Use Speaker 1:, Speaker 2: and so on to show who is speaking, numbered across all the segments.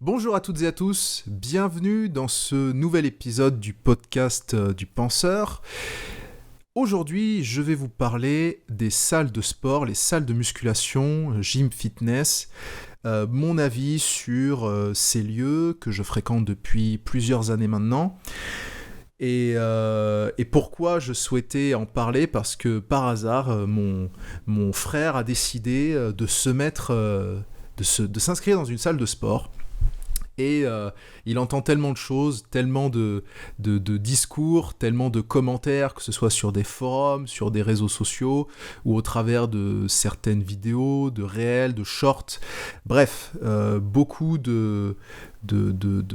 Speaker 1: Bonjour à toutes et à tous, bienvenue dans ce nouvel épisode du podcast du Penseur. Aujourd'hui, je vais vous parler des salles de sport, les salles de musculation, gym fitness, mon avis sur ces lieux que je fréquente depuis plusieurs années maintenant. Et pourquoi je souhaitais en parler? Parce que par hasard, mon frère a décidé de se mettre, de s'inscrire dans une salle de sport. Et il entend tellement de choses, tellement de discours, tellement de commentaires, que ce soit sur des forums, sur des réseaux sociaux, ou au travers de certaines vidéos, de réels, de shorts. Bref, beaucoup de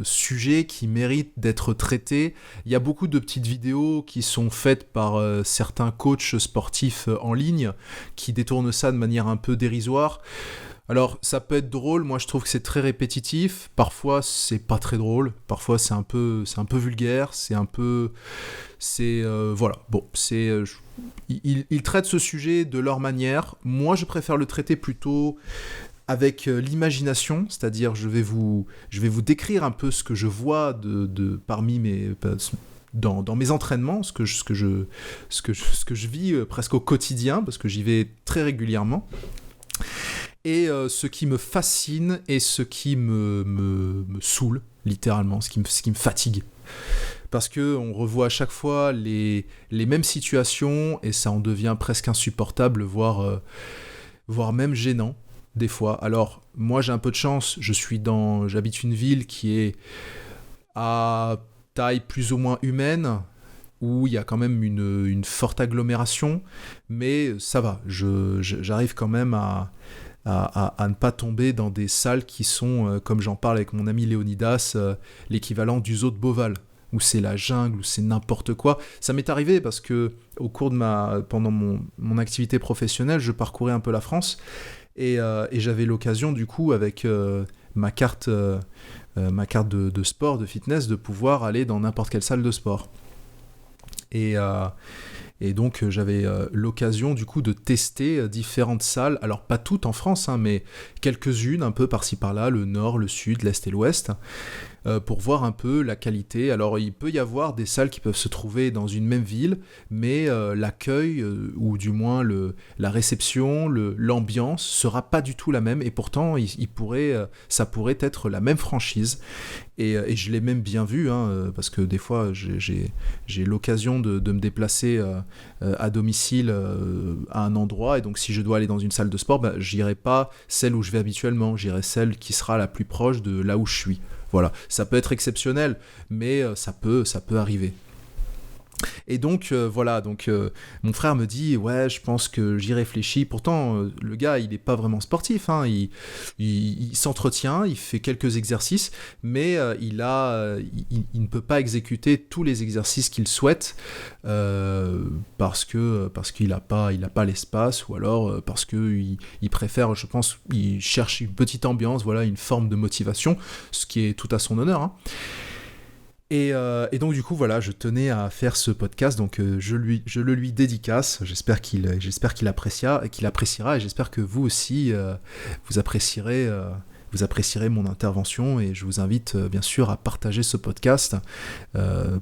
Speaker 1: sujets qui méritent d'être traités. Il y a beaucoup de petites vidéos qui sont faites par certains coachs sportifs en ligne, qui détournent ça de manière un peu dérisoire. Alors, ça peut être drôle, moi je trouve que c'est très répétitif, parfois c'est pas très drôle, parfois c'est un peu vulgaire, voilà, bon, ils traitent ce sujet de leur manière, moi je préfère le traiter plutôt avec l'imagination, c'est-à-dire je vais vous décrire un peu ce que je vois parmi dans mes entraînements, ce que je vis presque au quotidien, parce que j'y vais très régulièrement. Et ce qui me fascine et ce qui me saoule, littéralement, ce qui me fatigue. Parce qu'on revoit à chaque fois les mêmes situations et ça en devient presque insupportable, voire même gênant, des fois. Alors, moi j'ai un peu de chance, j'habite une ville qui est à taille plus ou moins humaine, où il y a quand même une forte agglomération, mais ça va, j'arrive quand même à ne pas tomber dans des salles qui sont, comme j'en parle avec mon ami Léonidas, l'équivalent du zoo de Beauval, où c'est la jungle, où c'est n'importe quoi. Ça m'est arrivé parce que pendant mon activité professionnelle, je parcourais un peu la France, et j'avais l'occasion du coup avec ma carte de sport, de fitness, de pouvoir aller dans n'importe quelle salle de sport. Et donc j'avais l'occasion du coup de tester différentes salles, alors pas toutes en France, hein, mais quelques-unes un peu par-ci par-là, le nord, le sud, l'est et l'ouest, pour voir un peu la qualité. Alors il peut y avoir des salles qui peuvent se trouver dans une même ville, mais l'accueil, ou du moins la réception, l'ambiance sera pas du tout la même, et pourtant ça pourrait être la même franchise. Et je l'ai même bien vu, hein, parce que des fois j'ai l'occasion de me déplacer à domicile à un endroit, et donc si je dois aller dans une salle de sport, j'irai pas celle où je vais habituellement, j'irai celle qui sera la plus proche de là où je suis. Voilà, ça peut être exceptionnel, mais ça peut arriver. Et donc mon frère me dit ouais, je pense que j'y réfléchis. Pourtant le gars il est pas vraiment sportif, hein. Il s'entretient, il fait quelques exercices, mais il ne peut pas exécuter tous les exercices qu'il souhaite, parce qu'il a pas l'espace, ou alors parce que il préfère, je pense, il cherche une petite ambiance, voilà, une forme de motivation, ce qui est tout à son honneur, hein. Et donc du coup voilà, je tenais à faire ce podcast, donc je le lui dédicace. J'espère qu'il appréciera, et j'espère que vous aussi vous apprécierez mon intervention, et je vous invite bien sûr à partager ce podcast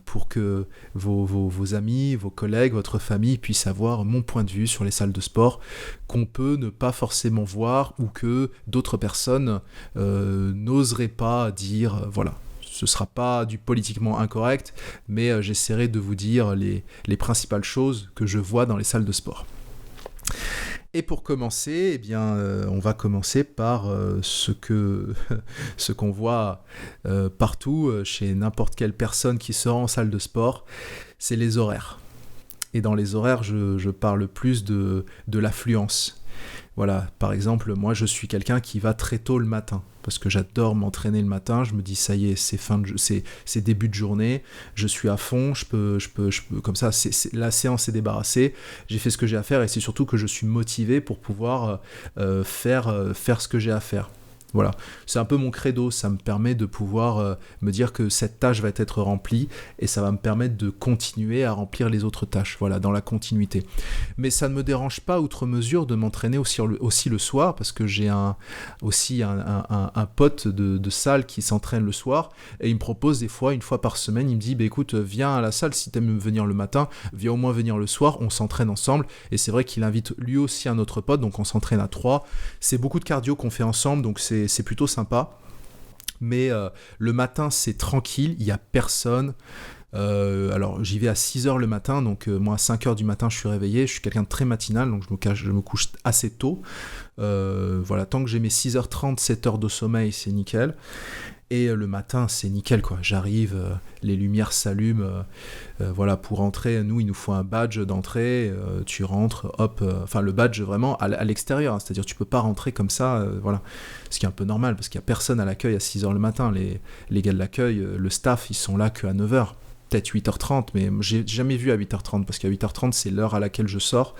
Speaker 1: pour que vos amis, vos collègues, votre famille puissent avoir mon point de vue sur les salles de sport qu'on peut ne pas forcément voir, ou que d'autres personnes n'oseraient pas dire, voilà. Ce ne sera pas du politiquement incorrect, mais j'essaierai de vous dire les principales choses que je vois dans les salles de sport. Et pour commencer, eh bien, on va commencer par ce qu'on voit partout, chez n'importe quelle personne qui se rend en salle de sport, c'est les horaires. Et dans les horaires, je parle plus de l'affluence. Voilà, par exemple, moi je suis quelqu'un qui va très tôt le matin, parce que j'adore m'entraîner le matin. Je me dis ça y est, c'est début de journée, je suis à fond, je peux comme ça, la séance est débarrassée, j'ai fait ce que j'ai à faire, et c'est surtout que je suis motivé pour pouvoir faire ce que j'ai à faire. Voilà, c'est un peu mon credo, ça me permet de pouvoir me dire que cette tâche va être remplie et ça va me permettre de continuer à remplir les autres tâches, voilà, dans la continuité. Mais ça ne me dérange pas outre mesure de m'entraîner aussi le soir, parce que j'ai aussi un pote de salle qui s'entraîne le soir et il me propose des fois, une fois par semaine, il me dit bah, écoute, viens à la salle, si t'aimes venir le matin, viens au moins venir le soir, on s'entraîne ensemble. Et c'est vrai qu'il invite lui aussi un autre pote, donc on s'entraîne à 3. C'est beaucoup de cardio qu'on fait ensemble, donc c'est plutôt sympa. Mais le matin, c'est tranquille, il n'y a personne. Alors j'y vais à 6h le matin, donc moi à 5h du matin je suis réveillé, je suis quelqu'un de très matinal, donc je me couche assez tôt. Voilà, tant que j'ai mes 6h30, 7h de sommeil, c'est nickel. Et le matin, c'est nickel, quoi. J'arrive, les lumières s'allument. Voilà, pour entrer, nous, il nous faut un badge d'entrée. Tu rentres, hop. Enfin, le badge vraiment à l'extérieur. Hein, c'est-à-dire, tu peux pas rentrer comme ça. Voilà. Ce qui est un peu normal, parce qu'il y a personne à l'accueil à 6h le matin. Les gars de l'accueil, le staff, ils sont là qu'à 9h. Peut-être 8h30, mais j'ai jamais vu à 8h30, parce qu'à 8h30, c'est l'heure à laquelle je sors.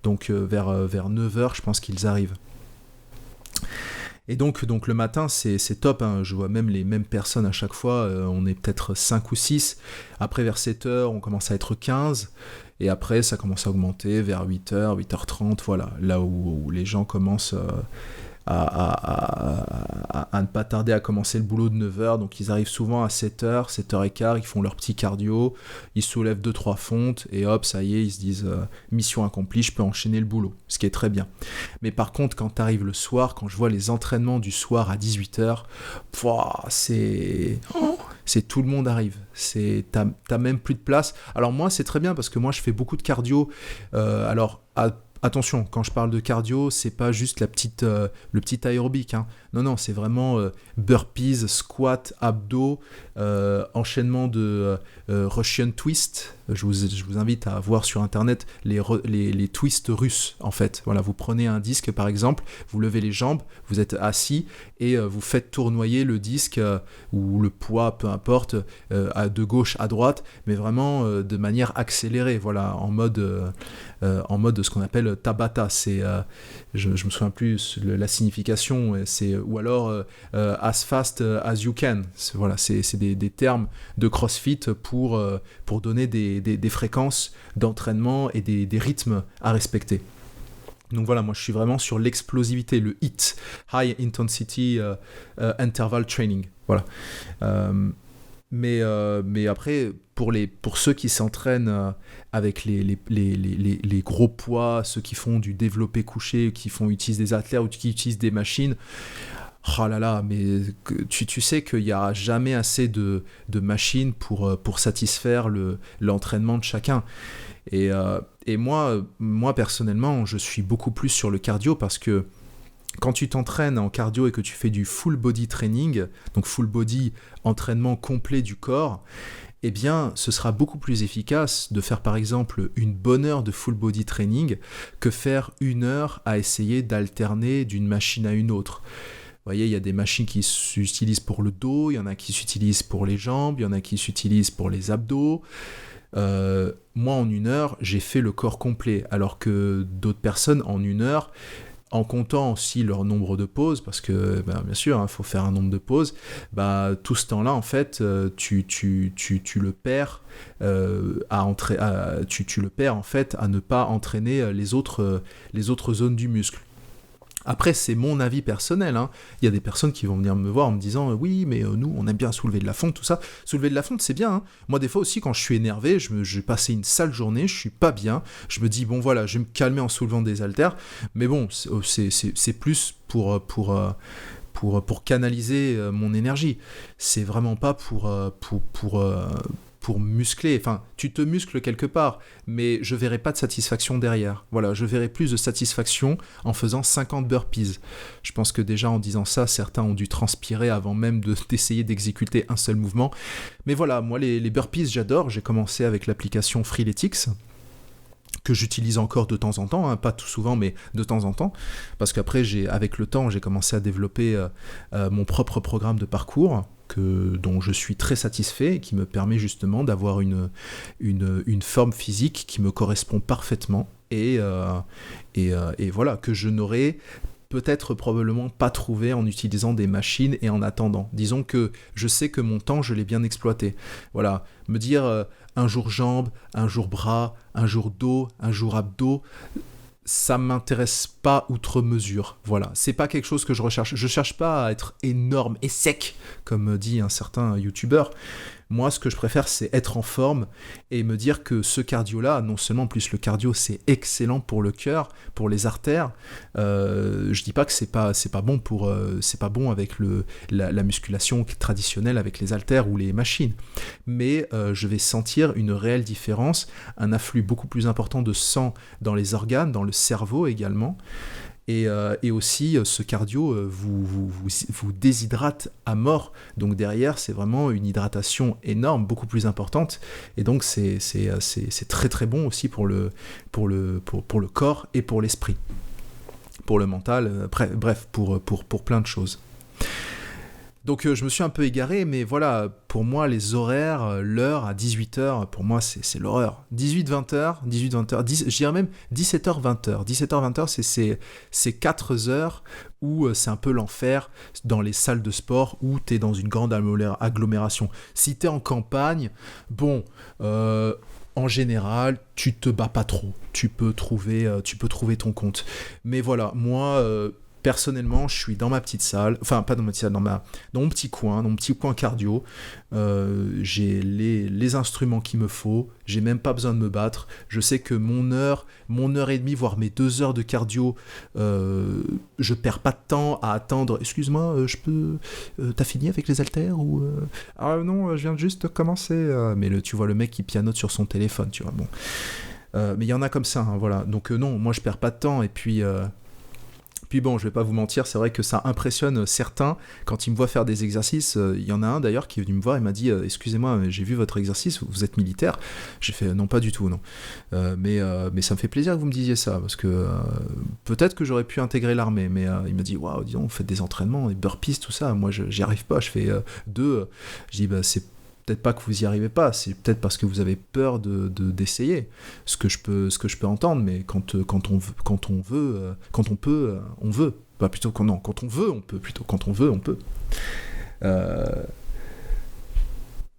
Speaker 1: Donc, vers 9h, je pense qu'ils arrivent. Et donc le matin, c'est top, hein. Je vois même les mêmes personnes à chaque fois, on est peut-être 5 ou 6. Après, vers 7h, on commence à être 15. Et après, ça commence à augmenter vers 8h, 8h30, voilà. Là où les gens commencent à ne pas tarder à commencer le boulot de 9h. Donc ils arrivent souvent à 7h, 7h15, ils font leur petit cardio, ils soulèvent 2-3 fontes et hop, ça y est, ils se disent mission accomplie, je peux enchaîner le boulot, ce qui est très bien. Mais par contre, quand tu arrives le soir, quand je vois les entraînements du soir à 18h, c'est tout le monde arrive. T'as même plus de place. Alors moi, c'est très bien parce que moi, je fais beaucoup de cardio. Attention, quand je parle de cardio, c'est pas juste le petit aérobic. Hein. Non, c'est vraiment burpees, squat, abdos, enchaînement de Russian twist. Je vous invite à voir sur internet les twists russes, en fait. Voilà, vous prenez un disque, par exemple, vous levez les jambes, vous êtes assis et vous faites tournoyer le disque ou le poids, peu importe, de gauche à droite, mais vraiment de manière accélérée, voilà, en mode de ce qu'on appelle Tabata. C'est, je me souviens plus la signification, ou alors as fast as you can. C'est des termes de CrossFit pour donner des fréquences d'entraînement et des rythmes à respecter. Donc voilà, moi je suis vraiment sur l'explosivité, le HIIT, High Intensity Interval Training. Voilà. Mais après, pour ceux qui s'entraînent avec les gros poids, ceux qui font du développé couché, qui utilisent des haltères ou qui utilisent des machines, oh là là, mais tu sais qu'il n'y a jamais assez de machines pour satisfaire l'entraînement de chacun. Et moi, personnellement, je suis beaucoup plus sur le cardio parce que quand tu t'entraînes en cardio et que tu fais du full body training, donc full body, entraînement complet du corps, eh bien, ce sera beaucoup plus efficace de faire par exemple une bonne heure de full body training que faire 1 heure à essayer d'alterner d'une machine à une autre. Vous voyez, il y a des machines qui s'utilisent pour le dos, il y en a qui s'utilisent pour les jambes, il y en a qui s'utilisent pour les abdos. Moi, en 1 heure, j'ai fait le corps complet, alors que d'autres personnes, en 1 heure, en comptant aussi leur nombre de pauses, parce que bien sûr, il faut faire un nombre de pauses, tout ce temps-là, en fait, tu le perds tu le perds en fait à ne pas entraîner les autres zones du muscle. Après, c'est mon avis personnel. Hein. Il y a des personnes qui vont venir me voir en me disant oui, mais nous, on aime bien soulever de la fonte, tout ça. Soulever de la fonte, c'est bien. Hein. Moi, des fois aussi, quand je suis énervé, j'ai passé une sale journée, je suis pas bien. Je me dis bon, voilà, je vais me calmer en soulevant des haltères. Mais bon, c'est plus pour canaliser mon énergie. C'est vraiment pas pour muscler, enfin, tu te muscles quelque part, mais je verrai pas de satisfaction derrière. Voilà, je verrai plus de satisfaction en faisant 50 burpees. Je pense que déjà en disant ça, certains ont dû transpirer avant même d'essayer d'exécuter un seul mouvement. Mais voilà, moi les burpees, j'adore. J'ai commencé avec l'application Freeletics, que j'utilise encore de temps en temps, hein, pas tout souvent, mais de temps en temps, parce qu'après, avec le temps, j'ai commencé à développer mon propre programme de parcours, dont je suis très satisfait et qui me permet justement d'avoir une forme physique qui me correspond parfaitement et voilà, que je n'aurais peut-être probablement pas trouver en utilisant des machines et en attendant. Disons que je sais que mon temps, je l'ai bien exploité. Voilà, me dire un jour jambes, un jour bras, un jour dos, un jour abdos, ça m'intéresse pas outre mesure. Voilà, c'est pas quelque chose que je recherche. Je cherche pas à être énorme et sec, comme dit un certain youtubeur. Moi, ce que je préfère, c'est être en forme et me dire que ce cardio-là, non seulement en plus le cardio, c'est excellent pour le cœur, pour les artères. Je dis pas que c'est pas bon c'est pas bon avec la musculation traditionnelle avec les haltères ou les machines, mais je vais sentir une réelle différence, un afflux beaucoup plus important de sang dans les organes, dans le cerveau également. Et aussi, ce cardio vous déshydrate à mort. Donc derrière, c'est vraiment une hydratation énorme, beaucoup plus importante. Et donc, c'est très très bon aussi pour le corps et pour l'esprit. Pour le mental, bref, pour plein de choses. Donc je me suis un peu égaré, mais voilà, pour moi, les horaires, l'heure à 18h, pour moi, c'est l'horreur. 18-20h, je dirais même 17h-20h. 17h-20h, c'est 4 heures où c'est un peu l'enfer dans les salles de sport où tu es dans une grande agglomération. Si tu es en campagne, bon... en général, tu te bats pas trop. Tu peux trouver ton compte. Mais voilà, moi... personnellement, je suis dans ma petite salle, enfin pas dans ma petite salle, dans mon petit coin cardio. J'ai les instruments qu'il me faut, j'ai même pas besoin de me battre. Je sais que mon heure et demie, voire mes 2 heures de cardio, je perds pas de temps à attendre. Excuse-moi, t'as fini avec les haltères ou Ah non, je viens juste de commencer. Mais tu vois le mec qui pianote sur son téléphone, tu vois. Bon, mais il y en a comme ça, hein, voilà. Donc non, moi je perds pas de temps et puis. Puis bon, je vais pas vous mentir, c'est vrai que ça impressionne certains quand ils me voient faire des exercices. Il y en a un d'ailleurs qui est venu me voir et m'a dit excusez-moi, j'ai vu votre exercice, vous êtes militaire. J'ai fait non, pas du tout, non. Mais ça me fait plaisir que vous me disiez ça parce que peut-être que j'aurais pu intégrer l'armée. Mais il m'a dit waouh, dis donc, vous faites des entraînements, des burpees, tout ça. Moi, j'y arrive pas. Je fais 2. Je dis c'est peut-être pas que vous y arrivez pas, c'est peut-être parce que vous avez peur d'essayer. Ce que je peux entendre, mais quand on peut, on veut. Pas plutôt quand on veut, on peut plutôt. Quand on veut, on peut.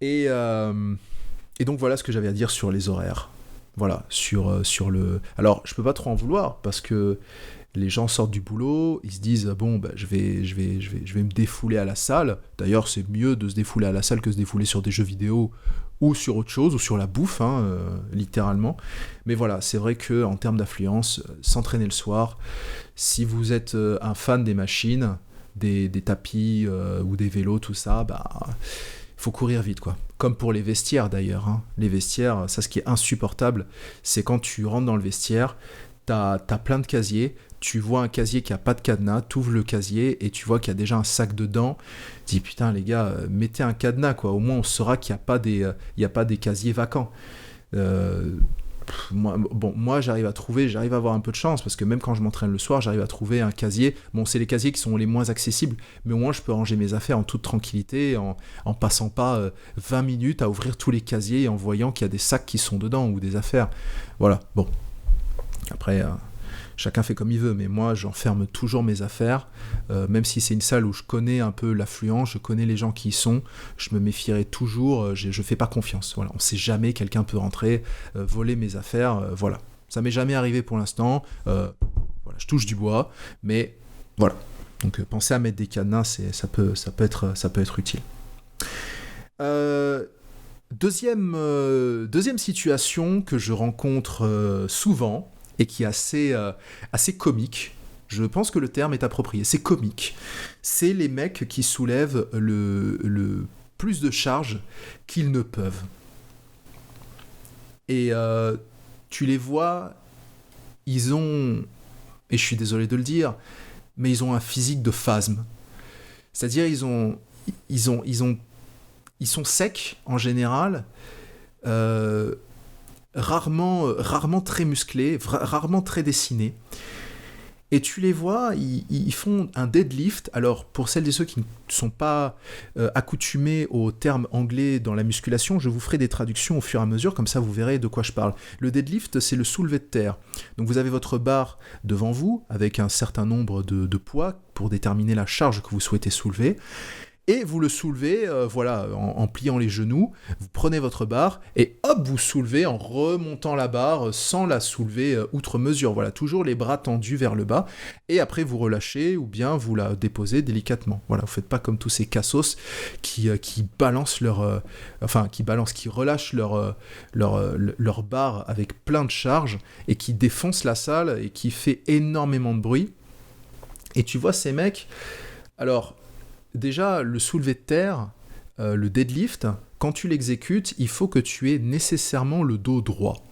Speaker 1: Et donc voilà ce que j'avais à dire sur les horaires. Voilà, sur le. Alors, je peux pas trop en vouloir parce que les gens sortent du boulot, ils se disent bon, bah, je vais me défouler à la salle. D'ailleurs, c'est mieux de se défouler à la salle que de se défouler sur des jeux vidéo ou sur autre chose, ou sur la bouffe, hein, littéralement. Mais voilà, c'est vrai que en termes d'affluence, s'entraîner le soir, si vous êtes un fan des machines, des tapis ou des vélos, tout ça, bah faut courir vite, quoi. Comme pour les vestiaires d'ailleurs, hein. Les vestiaires, ça, ce qui est insupportable, c'est quand tu rentres dans le vestiaire, t'as plein de casiers, tu vois un casier qui a pas de cadenas, t'ouvres le casier et tu vois qu'il y a déjà un sac dedans. Tu dis putain les gars, mettez un cadenas, quoi. Au moins on saura qu'il n'y a pas des casiers vacants. Moi j'arrive à avoir un peu de chance parce que même quand je m'entraîne le soir, j'arrive à trouver un casier. Bon, c'est les casiers qui sont les moins accessibles, mais au moins je peux ranger mes affaires en toute tranquillité, en passant pas 20 minutes à ouvrir tous les casiers et en voyant qu'il y a des sacs qui sont dedans ou des affaires. Voilà, bon. Après, chacun fait comme il veut, mais moi j'enferme toujours mes affaires, même si c'est une salle où je connais un peu l'affluence, je connais les gens qui y sont, je me méfierai toujours, je fais pas confiance. Voilà, on sait jamais, quelqu'un peut rentrer, voler mes affaires, voilà. Ça m'est jamais arrivé pour l'instant, voilà, je touche du bois, mais voilà. Donc pensez à mettre des cadenas, ça peut être utile. Deuxième situation que je rencontre souvent, et qui est assez comique. Je pense que le terme est approprié. C'est comique. C'est les mecs qui soulèvent le plus de charges qu'ils ne peuvent. Et tu les vois, ils ont, et je suis désolé de le dire, mais ils ont un physique de phasme. C'est-à-dire ils sont secs en général. Rarement très musclés, rarement très dessinés. Et tu les vois, ils font un deadlift. Alors, pour celles et ceux qui ne sont pas accoutumés aux termes anglais dans la musculation, je vous ferai des traductions au fur et à mesure, comme ça vous verrez de quoi je parle. Le deadlift, c'est le soulevé de terre. Donc vous avez votre barre devant vous, avec un certain nombre de poids pour déterminer la charge que vous souhaitez soulever. Et vous le soulevez, en pliant les genoux, vous prenez votre barre et hop, vous soulevez en remontant la barre sans la soulever outre mesure. Voilà, toujours les bras tendus vers le bas. Et après, vous relâchez ou bien vous la déposez délicatement. Voilà, vous ne faites pas comme tous ces cassos qui balancent qui relâchent leur barre avec plein de charges et qui défoncent la salle et qui fait énormément de bruit. Et tu vois ces mecs, alors... Déjà, le soulevé de terre, le deadlift, quand tu l'exécutes, il faut que tu aies nécessairement le dos droit.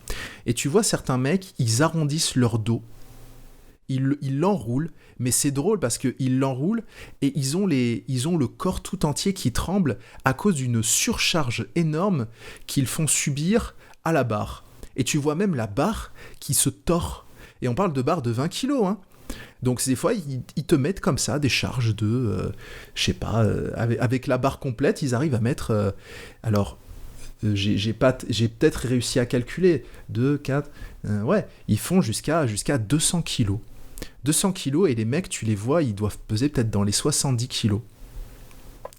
Speaker 1: Et tu vois, certains mecs, ils arrondissent leur dos. Ils l'enroulent, mais c'est drôle parce qu'ils l'enroulent et ils ont le corps tout entier qui tremble à cause d'une surcharge énorme qu'ils font subir à la barre. Et tu vois même la barre qui se tord. Et on parle de barre de 20 kilos, hein. Donc des fois, ils te mettent comme ça des charges de, avec la barre complète, ils arrivent à mettre... j'ai peut-être réussi à calculer, 2, 4... ils font jusqu'à 200 kilos. 200 kilos, et les mecs, tu les vois, ils doivent peser peut-être dans les 70 kilos.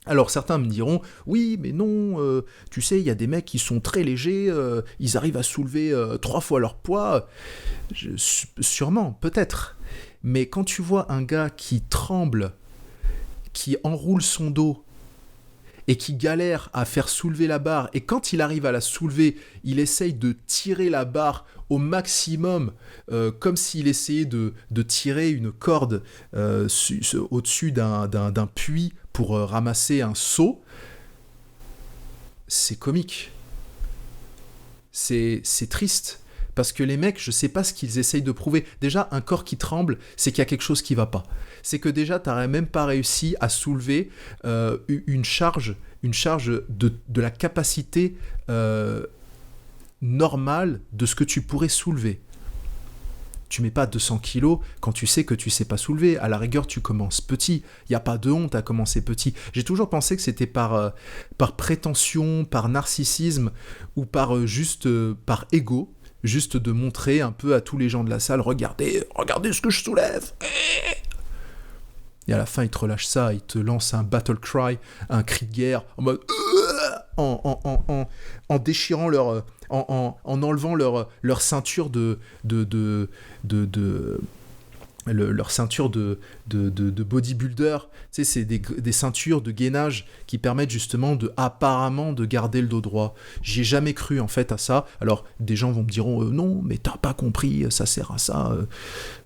Speaker 1: Alors certains me diront, oui, mais non, tu sais, il y a des mecs qui sont très légers, ils arrivent à soulever 3 fois leur poids. Sûrement, peut-être. Mais quand tu vois un gars qui tremble, qui enroule son dos et qui galère à faire soulever la barre, et quand il arrive à la soulever, il essaye de tirer la barre au maximum, comme s'il essayait de tirer une corde au-dessus d'un puits pour ramasser un seau, c'est comique. C'est triste. Parce que les mecs, je sais pas ce qu'ils essayent de prouver. Déjà, un corps qui tremble, c'est qu'il y a quelque chose qui va pas. C'est que déjà, tu n'aurais même pas réussi à soulever une charge de la capacité normale de ce que tu pourrais soulever. Tu mets pas 200 kilos quand tu sais que tu sais pas soulever. À la rigueur, tu commences petit. Il n'y a pas de honte à commencer petit. J'ai toujours pensé que c'était par prétention, par narcissisme ou par ego. Juste de montrer un peu à tous les gens de la salle, regardez ce que je soulève. Et à la fin, il te relâche ça, il te lance un battle cry, un cri de guerre, en mode en déchirant en enlevant leur ceinture leur ceinture de bodybuilder. Tu sais, c'est des ceintures de gainage qui permettent justement apparemment de garder le dos droit. J'y ai jamais cru en fait à ça. Alors des gens vont me dire non, mais t'as pas compris, ça sert à ça.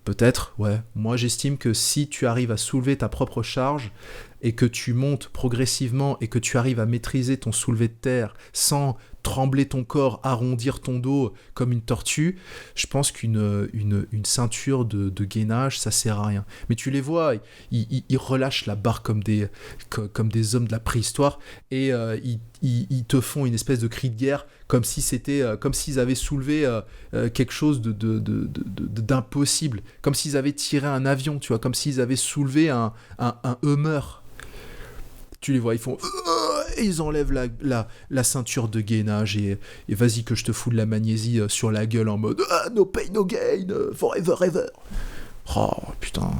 Speaker 1: Peut-être, ouais. Moi j'estime que si tu arrives à soulever ta propre charge et que tu montes progressivement et que tu arrives à maîtriser ton soulevé de terre sans trembler ton corps, arrondir ton dos comme une tortue, je pense qu'une ceinture de gainage, ça sert à rien. Mais tu les vois, ils relâchent la barre comme des hommes de la préhistoire et ils te font une espèce de cri de guerre comme si comme s'ils avaient soulevé quelque chose d'impossible, comme s'ils avaient tiré un avion, tu vois, comme s'ils avaient soulevé un Hummer. Tu les vois, ils font... Et ils enlèvent la ceinture de gainage et vas-y que je te fous de la magnésie sur la gueule en mode no pain, no gain, forever, ever. Oh, putain.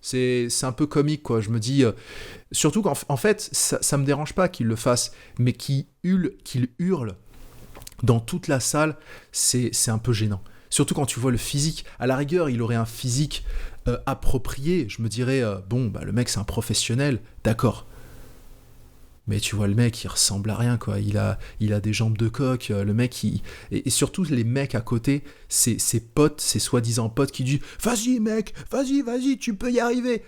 Speaker 1: C'est un peu comique, quoi. Je me dis... surtout qu'en fait, ça me dérange pas qu'ils le fassent, mais qu'ils hurlent dans toute la salle, c'est un peu gênant. Surtout quand tu vois le physique. À la rigueur, il aurait un physique approprié. Je me dirais, le mec, c'est un professionnel, d'accord. Mais tu vois, le mec, il ressemble à rien, quoi. Il a des jambes de coq. Le mec, et surtout les mecs à côté, ses potes, ses soi-disant potes qui disent « Vas-y, mec, vas-y, tu peux y arriver !»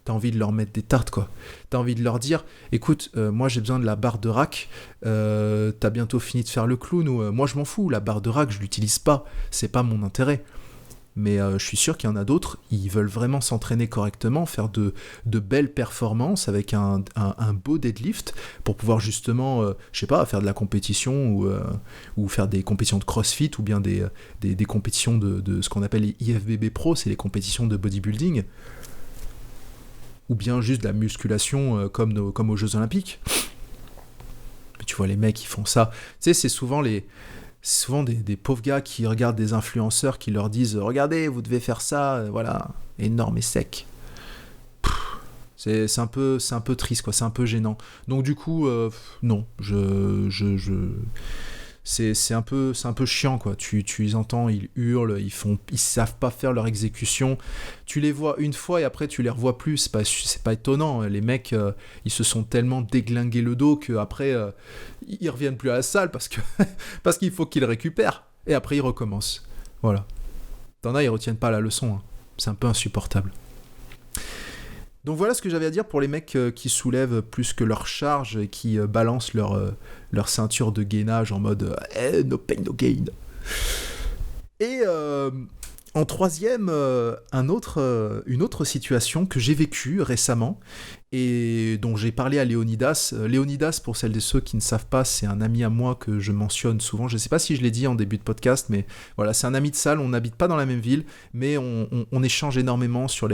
Speaker 1: T'as envie de leur mettre des tartes, quoi. T'as envie de leur dire « Écoute, moi, j'ai besoin de la barre de rack. T'as bientôt fini de faire le clown. » Ou « Moi, je m'en fous. La barre de rack, je l'utilise pas. C'est pas mon intérêt. » mais je suis sûr qu'il y en a d'autres, ils veulent vraiment s'entraîner correctement, faire de belles performances avec un beau deadlift pour pouvoir justement, je sais pas, faire de la compétition ou faire des compétitions de crossfit ou bien des compétitions de ce qu'on appelle les IFBB Pro, c'est les compétitions de bodybuilding, ou bien juste de la musculation comme aux Jeux Olympiques. Mais tu vois, les mecs, ils font ça. Tu sais, c'est souvent des pauvres gars qui regardent des influenceurs qui leur disent « Regardez, vous devez faire ça, voilà, énorme et sec. » C'est un peu triste, quoi. C'est un peu gênant. Donc du coup, non, c'est un peu chiant, quoi. Tu les entends, ils hurlent, ils savent pas faire leur exécution. Tu les vois une fois et après tu les revois plus. C'est pas étonnant. Les mecs, ils se sont tellement déglingués le dos qu'après, ils reviennent plus à la salle parce qu'il faut qu'ils récupèrent. Et après, ils recommencent. Voilà. T'en as, ils retiennent pas la leçon. Hein. C'est un peu insupportable. Donc voilà ce que j'avais à dire pour les mecs qui soulèvent plus que leur charge et qui balancent leur ceinture de gainage en mode no pain, no gain. Et en troisième, une autre situation que j'ai vécue récemment et dont j'ai parlé à Léonidas. Léonidas, pour celles et ceux qui ne savent pas, c'est un ami à moi que je mentionne souvent. Je ne sais pas si je l'ai dit en début de podcast, mais voilà, c'est un ami de salle. On n'habite pas dans la même ville, mais on échange énormément sur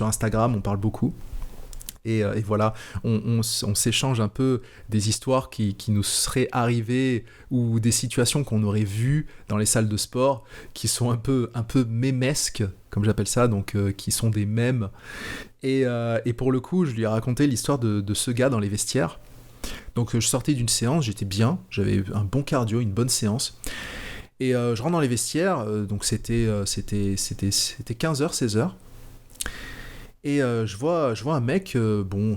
Speaker 1: Instagram, on parle beaucoup. Et voilà, on s'échange un peu des histoires qui nous seraient arrivées ou des situations qu'on aurait vues dans les salles de sport qui sont un peu mémesques, comme j'appelle ça, donc qui sont des mèmes. Et pour le coup, je lui ai raconté l'histoire de ce gars dans les vestiaires. Donc je sortais d'une séance, j'étais bien, j'avais un bon cardio, une bonne séance. Et je rentre dans les vestiaires, donc c'était 15h, 16h. Et je vois un mec, le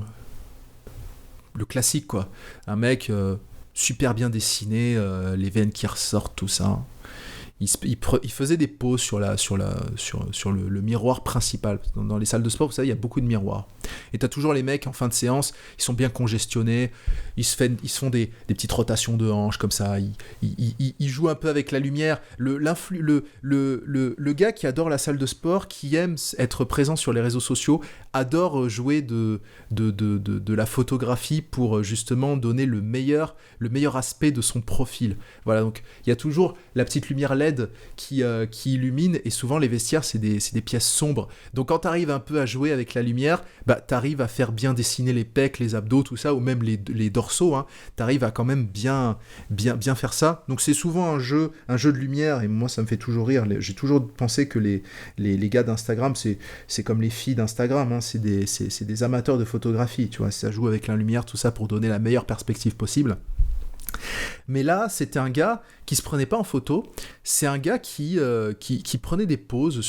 Speaker 1: classique quoi, un mec super bien dessiné, les veines qui ressortent, tout ça. Il faisait des poses sur le miroir principal. Dans les salles de sport, vous savez, il y a beaucoup de miroirs. Et t'as toujours les mecs en fin de séance, ils sont bien congestionnés, ils se font des petites rotations de hanches comme ça, ils jouent un peu avec la lumière. Le gars qui adore la salle de sport, qui aime être présent sur les réseaux sociaux, adore jouer de la photographie pour justement donner le meilleur aspect de son profil. Voilà, donc il y a toujours la petite lumière LED qui illumine, et souvent les vestiaires c'est des pièces sombres. Donc quand tu arrives un peu à jouer avec la lumière, bah tu arrives à faire bien dessiner les pecs, les abdos, tout ça, ou même les dorsaux, hein. Tu arrives à quand même bien faire ça. Donc c'est souvent un jeu de lumière, et moi ça me fait toujours rire. J'ai toujours pensé que les gars d'Instagram, c'est comme les filles d'Instagram, hein. C'est des amateurs de photographie, tu vois, ça joue avec la lumière, tout ça pour donner la meilleure perspective possible. Mais là, c'était un gars qui se prenait pas en photo, c'est un gars qui prenait des poses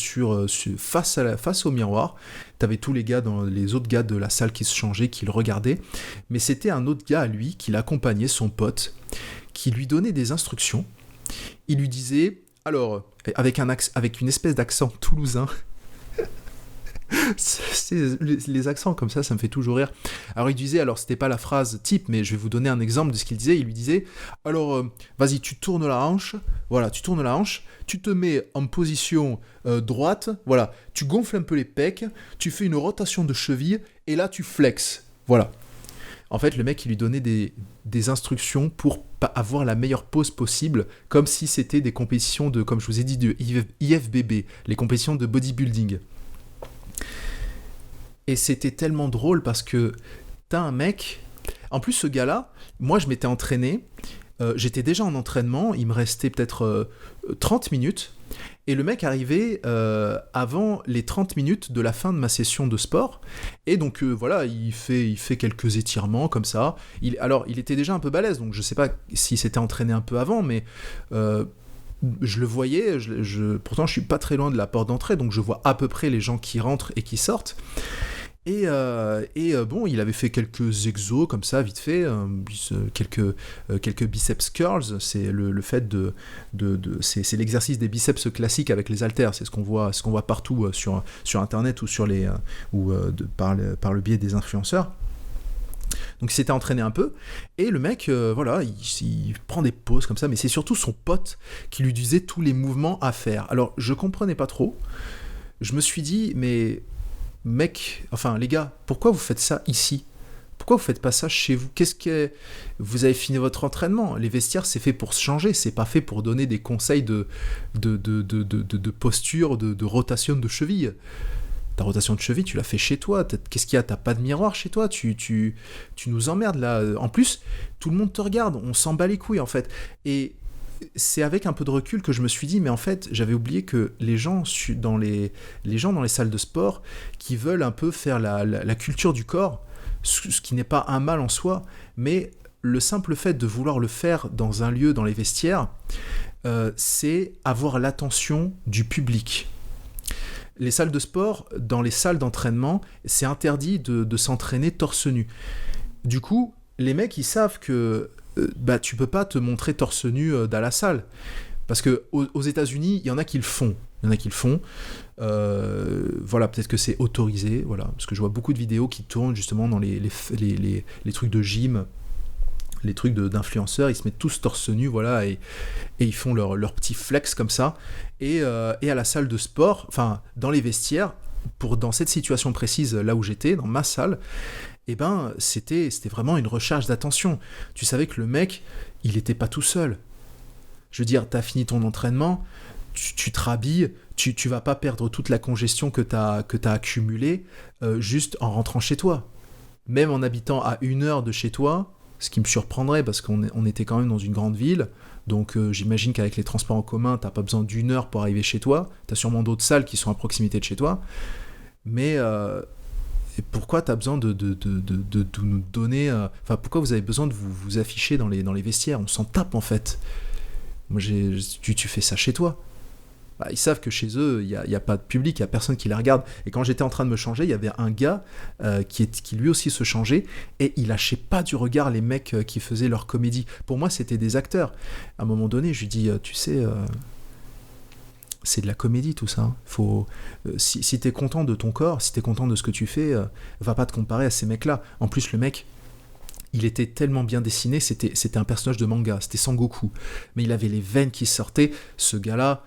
Speaker 1: face au miroir. T'avais tous les autres gars de la salle qui se changeaient, qui le regardaient, mais c'était un autre gars à lui qui l'accompagnait, son pote, qui lui donnait des instructions. Il lui disait, alors, avec une espèce d'accent toulousain. Les accents comme ça me fait toujours rire. Alors il disait, alors c'était pas la phrase type, mais je vais vous donner un exemple de ce qu'il disait. Il lui disait, alors vas-y, tu tournes la hanche, voilà, tu te mets en position droite, voilà, tu gonfles un peu les pecs, tu fais une rotation de cheville, et là tu flexes, voilà. En fait, le mec, il lui donnait des instructions pour avoir la meilleure pose possible, comme si c'était des compétitions comme je vous ai dit, de IFBB, les compétitions de bodybuilding. Et c'était tellement drôle parce que t'as un mec... En plus, ce gars-là, moi, je m'étais entraîné. J'étais déjà en entraînement. Il me restait peut-être 30 minutes. Et le mec arrivait avant les 30 minutes de la fin de ma session de sport. Et donc, voilà, il fait quelques étirements comme ça. Il était déjà un peu balèze. Donc, je sais pas s'il s'était entraîné un peu avant, mais... je le voyais, pourtant je suis pas très loin de la porte d'entrée, donc je vois à peu près les gens qui rentrent et qui sortent. Et bon, il avait fait quelques exos comme ça, vite fait, quelques biceps curls. C'est le fait c'est l'exercice des biceps classiques avec les haltères. C'est ce qu'on voit partout sur internet ou par le biais des influenceurs. Donc il s'était entraîné un peu, et le mec, voilà, il prend des pauses comme ça, mais c'est surtout son pote qui lui disait tous les mouvements à faire. Alors je comprenais pas trop, je me suis dit, mais mec, enfin les gars, pourquoi vous faites ça ici ? Pourquoi vous faites pas ça chez vous ? Vous avez fini votre entraînement. Les vestiaires, c'est fait pour se changer, c'est pas fait pour donner des conseils de posture, de rotation de cheville. Ta rotation de cheville, tu l'as fait chez toi. Qu'est-ce qu'il y a ? T'as pas de miroir chez toi ? Tu nous emmerdes là. En plus, tout le monde te regarde. On s'en bat les couilles en fait. Et c'est avec un peu de recul que je me suis dit, mais en fait, j'avais oublié que les gens dans les salles de sport qui veulent un peu faire la culture du corps, ce qui n'est pas un mal en soi, mais le simple fait de vouloir le faire dans un lieu, dans les vestiaires, c'est avoir l'attention du public. Les salles de sport, dans les salles d'entraînement, c'est interdit de s'entraîner torse nu. Du coup, les mecs, ils savent que tu peux pas te montrer torse nu dans la salle. Parce qu'aux États-Unis, il y en a qui le font. Voilà, peut-être que c'est autorisé, voilà, parce que je vois beaucoup de vidéos qui tournent justement dans les trucs de gym, les trucs d'influenceurs, ils se mettent tous torse nu, voilà, et ils font leur petit flex comme ça, et à la salle de sport, enfin, dans les vestiaires, dans cette situation précise, là où j'étais, dans ma salle, c'était vraiment une recharge d'attention. Tu savais que le mec, il était pas tout seul. Je veux dire, t'as fini ton entraînement, tu te rhabilles, tu vas pas perdre toute la congestion que t'as accumulée juste en rentrant chez toi. Même en habitant à 1 heure de chez toi, ce qui me surprendrait parce qu'on était quand même dans une grande ville, donc j'imagine qu'avec les transports en commun, t'as pas besoin d'1 heure pour arriver chez toi, t'as sûrement d'autres salles qui sont à proximité de chez toi, mais pourquoi t'as besoin de nous donner... Enfin, pourquoi vous avez besoin de vous afficher dans les vestiaires ? On s'en tape en fait. Moi, tu fais ça chez toi. Ils savent que chez eux, il n'y a pas de public, il n'y a personne qui les regarde. Et quand j'étais en train de me changer, il y avait un gars qui lui aussi se changeait, et il lâchait pas du regard les mecs qui faisaient leur comédie. Pour moi, c'était des acteurs. À un moment donné, je lui dis, tu sais, c'est de la comédie tout ça. Si t'es content de ton corps, si t'es content de ce que tu fais, va pas te comparer à ces mecs-là. En plus, le mec... il était tellement bien dessiné, c'était un personnage de manga, c'était Sangoku. Mais il avait les veines qui sortaient. Ce gars-là,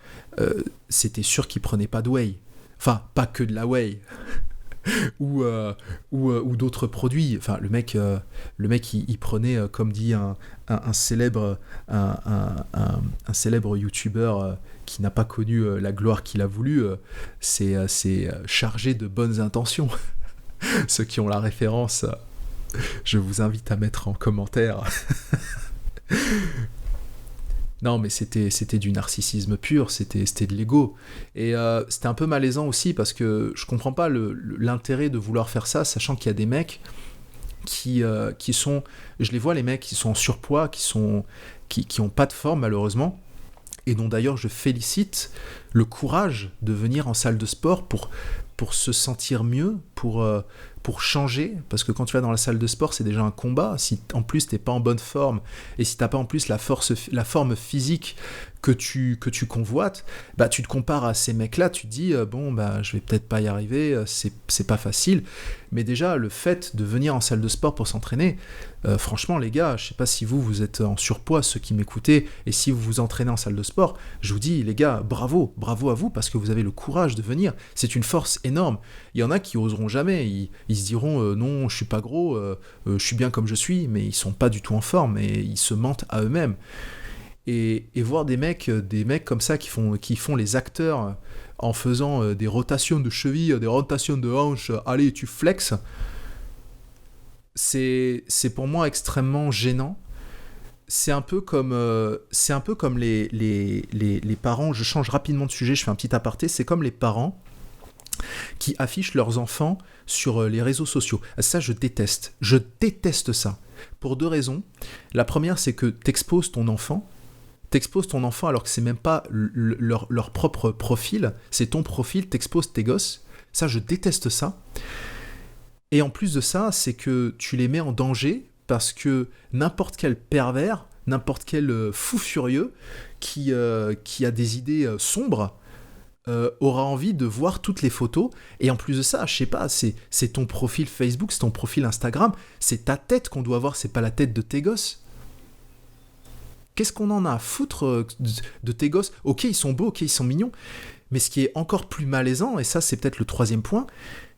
Speaker 1: c'était sûr qu'il prenait pas de whey. Enfin, pas que de la whey. ou d'autres produits. Enfin, le mec, il prenait, comme dit un célèbre youtubeur qui n'a pas connu la gloire qu'il a voulu, c'est chargé de bonnes intentions. Ceux qui ont la référence... je vous invite à mettre en commentaire. Non, mais c'était du narcissisme pur, c'était de l'ego. Et c'était un peu malaisant aussi parce que je comprends pas l'intérêt de vouloir faire ça, sachant qu'il y a des mecs qui sont... Je les vois, les mecs qui sont en surpoids, qui ont pas de forme malheureusement, et dont d'ailleurs je félicite le courage de venir en salle de sport pour se sentir mieux, pour changer, parce que quand tu vas dans la salle de sport, c'est déjà un combat. Si en plus t'es pas en bonne forme, et si t'as pas en plus la forme physique que tu convoites, tu te compares à ces mecs-là, tu te dis je vais peut-être pas y arriver, c'est pas facile. Mais déjà le fait de venir en salle de sport pour s'entraîner, franchement les gars, je sais pas si vous êtes en surpoids, ceux qui m'écoutez, et si vous vous entraînez en salle de sport, je vous dis les gars, bravo à vous, parce que vous avez le courage de venir. C'est une force énorme. Il y en a qui oseront jamais, ils se diront non, je suis pas gros, je suis bien comme je suis, mais ils sont pas du tout en forme et ils se mentent à eux-mêmes. Et voir des mecs comme ça qui font les acteurs en faisant des rotations de cheville, des rotations de hanches, allez tu flexes, c'est pour moi extrêmement gênant. C'est un peu comme les parents. Je change rapidement de sujet, je fais un petit aparté. C'est comme les parents qui affichent leurs enfants sur les réseaux sociaux. Ça, je déteste ça, pour 2 raisons. La première, c'est que t'exposes ton enfant alors que c'est même pas leur propre profil, c'est ton profil, t'exposes tes gosses. Ça, je déteste ça. Et en plus de ça, c'est que tu les mets en danger, parce que n'importe quel pervers, n'importe quel fou furieux qui a des idées sombres, aura envie de voir toutes les photos. Et en plus de ça, je sais pas, c'est ton profil Facebook, c'est ton profil Instagram, c'est ta tête qu'on doit voir, c'est pas la tête de tes gosses. Qu'est-ce qu'on en a à foutre de tes gosses ? Ok, ils sont beaux, ok, ils sont mignons, mais ce qui est encore plus malaisant, et ça c'est peut-être le troisième point,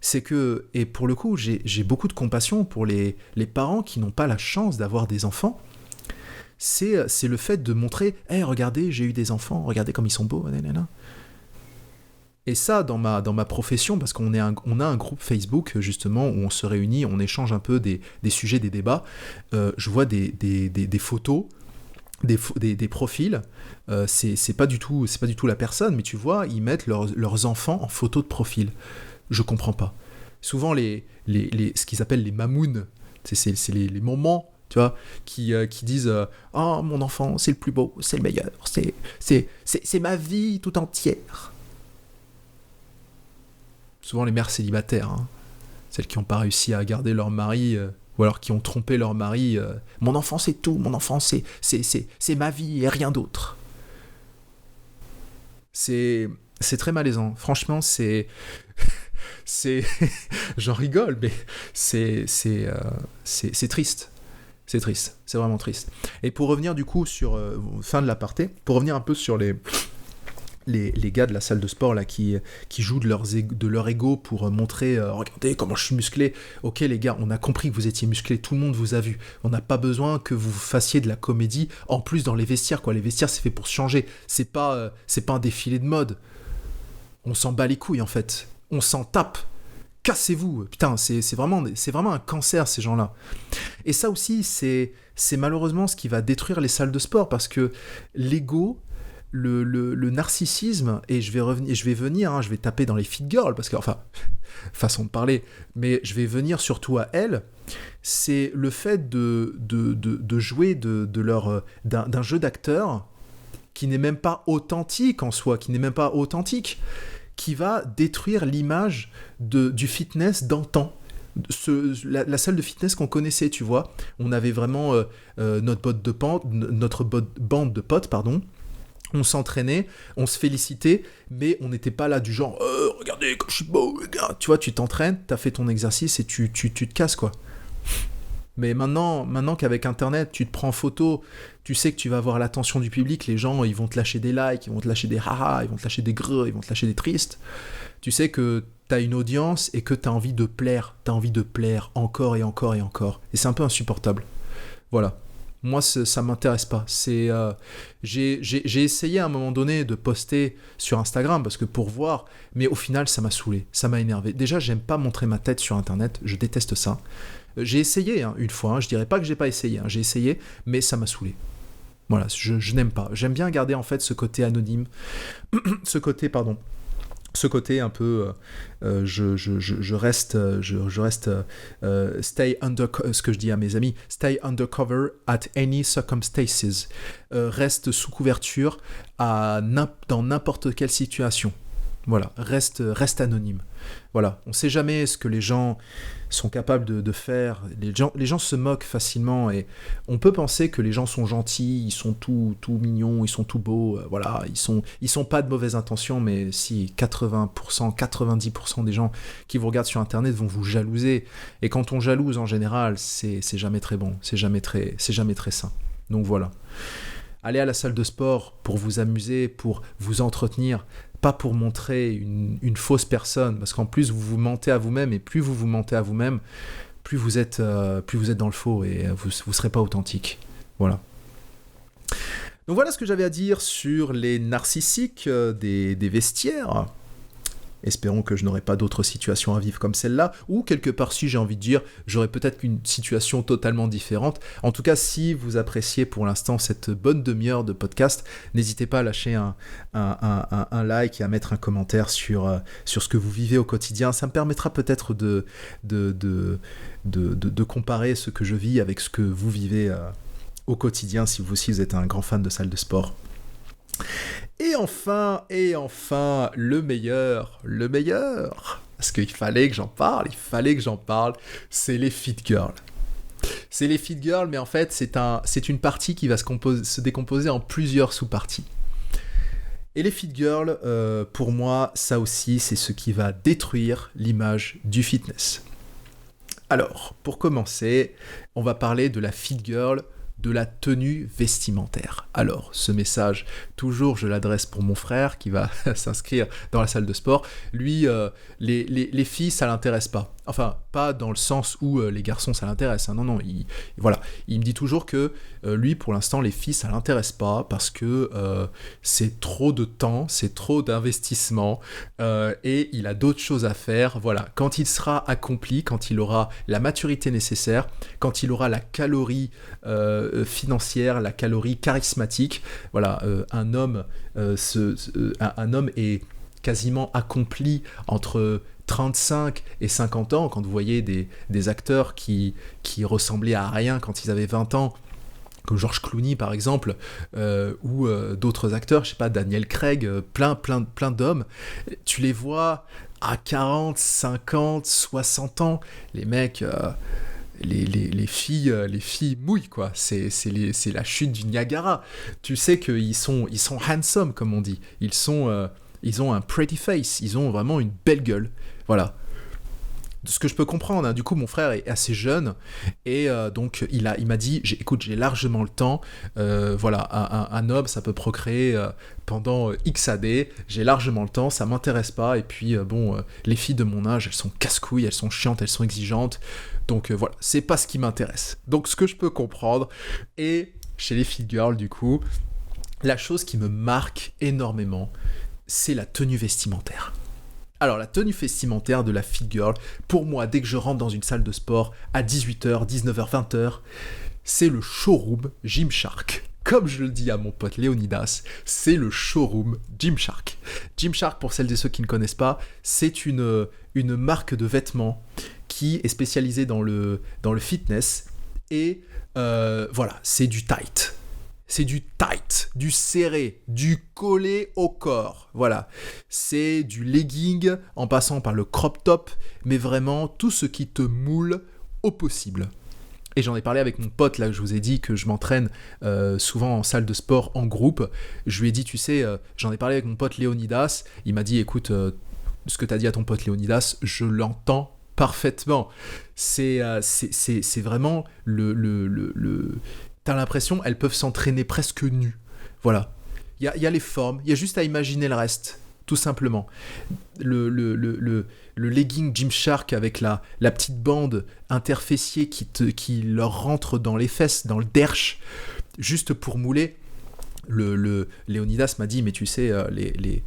Speaker 1: c'est que, et pour le coup, j'ai beaucoup de compassion pour les parents qui n'ont pas la chance d'avoir des enfants, c'est le fait de montrer « Hey, regardez, j'ai eu des enfants, regardez comme ils sont beaux, nanana. » Et ça, dans ma profession, parce qu'on a un groupe Facebook, justement, où on se réunit, on échange un peu des sujets, des débats, je vois des photos, des profils, c'est pas du tout la personne, mais tu vois, ils mettent leurs enfants en photo de profil. Je comprends pas. Souvent, ce qu'ils appellent les mamounes, c'est les moments, tu vois, qui disent oh, mon enfant, c'est le plus beau, c'est le meilleur, c'est ma vie tout entière. Souvent les mères célibataires, hein, celles qui n'ont pas réussi à garder leur mari, ou alors qui ont trompé leur mari. Mon enfant c'est tout, mon enfant c'est ma vie et rien d'autre. C'est très malaisant. Franchement, c'est j'en rigole, mais c'est triste. C'est triste, c'est vraiment triste. Et pour revenir du coup sur fin de l'aparté, pour revenir un peu sur les gars de la salle de sport là qui jouent de leur ego pour montrer regardez comment je suis musclé. Ok les gars, on a compris que vous étiez musclé, tout le monde vous a vu. On n'a pas besoin que vous fassiez de la comédie en plus dans les vestiaires quoi. Les vestiaires c'est fait pour se changer. C'est pas un défilé de mode. On s'en bat les couilles en fait. On s'en tape. Cassez-vous. Putain, c'est vraiment un cancer ces gens-là. Et ça aussi c'est malheureusement ce qui va détruire les salles de sport parce que l'ego, le narcissisme, et je vais taper dans les fit girls, parce que, enfin, façon de parler, mais je vais venir surtout à elles, c'est le fait de jouer d'un jeu d'acteur qui n'est même pas authentique en soi, qui va détruire l'image de du d'antan. La salle de fitness qu'on connaissait, tu vois. On avait vraiment notre bande de potes, pardon. On s'entraînait, on se félicitait, mais on n'était pas là du genre regardez comme je suis beau, les gars. Tu vois, tu t'entraînes, t'as fait ton exercice et tu te casses, quoi. Mais maintenant qu'avec Internet, tu te prends en photo, tu sais que tu vas avoir l'attention du public, les gens, ils vont te lâcher des likes, ils vont te lâcher des haha, ils vont te lâcher des greux, ils vont te lâcher des tristes. Tu sais que t'as une audience et que t'as envie de plaire encore et encore et encore. Et c'est un peu insupportable. Voilà. Moi, ça m'intéresse pas. J'ai essayé à un moment donné de poster sur Instagram parce que pour voir, mais au final, ça m'a saoulé, ça m'a énervé. Déjà, j'aime pas montrer ma tête sur Internet, je déteste ça. J'ai essayé une fois, je dirais pas que j'ai pas essayé, j'ai essayé, mais ça m'a saoulé. Voilà, je n'aime pas. J'aime bien garder en fait ce côté anonyme, ce côté un peu je reste stay under, ce que je dis à mes amis, stay undercover at any circumstances, reste sous couverture dans n'importe quelle situation. Voilà, reste anonyme. Voilà, on sait jamais ce que les gens sont capables de faire. Les gens se moquent facilement et on peut penser que les gens sont gentils, ils sont tout mignons, ils sont tout beaux, voilà, ils sont pas de mauvaises intentions, mais si 80%, 90% des gens qui vous regardent sur Internet vont vous jalouser. Et quand on jalouse en général, c'est jamais très bon, c'est jamais très sain. Donc voilà. Allez à la salle de sport pour vous amuser, pour vous entretenir, pas pour montrer une fausse personne, parce qu'en plus vous vous mentez à vous-même, et plus vous vous mentez à vous-même, plus vous êtes dans le faux et vous serez pas authentique. Voilà. Donc voilà ce que j'avais à dire sur les narcissiques des vestiaires. Espérons que je n'aurai pas d'autres situations à vivre comme celle-là, ou quelque part, si j'ai envie de dire, j'aurai peut-être une situation totalement différente. En tout cas, si vous appréciez pour l'instant cette bonne demi-heure de podcast, n'hésitez pas à lâcher un like et à mettre un commentaire sur ce que vous vivez au quotidien. Ça me permettra peut-être de comparer ce que je vis avec ce que vous vivez au quotidien, si vous aussi vous êtes un grand fan de salle de sport. Et enfin, le meilleur, parce qu'il fallait que j'en parle, c'est les fit girls. C'est les fit girls, mais en fait, c'est une partie qui va se décomposer en plusieurs sous-parties. Et les fit girls, pour moi, ça aussi, c'est ce qui va détruire l'image du fitness. Alors, pour commencer, on va parler de la fit girl, de la tenue vestimentaire. Alors, ce message, toujours, je l'adresse pour mon frère qui va s'inscrire dans la salle de sport. Lui, les filles, ça l'intéresse pas. Enfin, pas dans le sens où les garçons, ça l'intéresse. Hein. Non, voilà. Il me dit toujours que lui, pour l'instant, les filles, ça l'intéresse pas parce que c'est trop de temps, c'est trop d'investissement et il a d'autres choses à faire. Voilà. Quand il sera accompli, quand il aura la maturité nécessaire, quand il aura la calorie financière, la calorie charismatique, voilà, un homme est quasiment accompli entre 35 et 50 ans, quand vous voyez des acteurs qui ressemblaient à rien quand ils avaient 20 ans, comme George Clooney par exemple, ou d'autres acteurs, je sais pas, Daniel Craig, plein d'hommes, tu les vois à 40, 50, 60 ans, les mecs... les filles mouillent, quoi. C'est la chute du Niagara. Tu sais qu'ils sont handsome, comme on dit. Ils ont un pretty face. Ils ont vraiment une belle gueule. Voilà. De ce que je peux comprendre, hein. Du coup, mon frère est assez jeune et donc il m'a dit, écoute, j'ai largement le temps. Voilà, un homme, ça peut procréer pendant X années. J'ai largement le temps, ça m'intéresse pas. Et puis les filles de mon âge, elles sont casse-couilles, elles sont chiantes, elles sont exigeantes. Donc voilà, c'est pas ce qui m'intéresse. Donc ce que je peux comprendre, et chez les fit girls du coup, la chose qui me marque énormément, c'est la tenue vestimentaire. Alors la tenue vestimentaire de la fit girl, pour moi, dès que je rentre dans une salle de sport à 18h, 19h, 20h, c'est le showroom Gymshark. Comme je le dis à mon pote Léonidas, c'est le showroom Gymshark. Gymshark, pour celles et ceux qui ne connaissent pas, c'est une marque de vêtements qui est spécialisée dans le fitness. Et voilà, c'est du tight. C'est du tight, du serré, du collé au corps. Voilà. C'est du legging en passant par le crop top, mais vraiment tout ce qui te moule au possible. Et j'en ai parlé avec mon pote, là, je vous ai dit que je m'entraîne souvent en salle de sport en groupe. Je lui ai dit, tu sais, j'en ai parlé avec mon pote Léonidas. Il m'a dit, écoute, ce que tu as dit à ton pote Léonidas, je l'entends parfaitement. C'est vraiment t'as l'impression elles peuvent s'entraîner presque nues. Voilà. Il y a les formes, il y a juste à imaginer le reste, tout simplement. Le legging Gymshark avec la petite bande interfessier qui leur rentre dans les fesses, dans le derche, juste pour mouler. Léonidas m'a dit, mais tu sais, les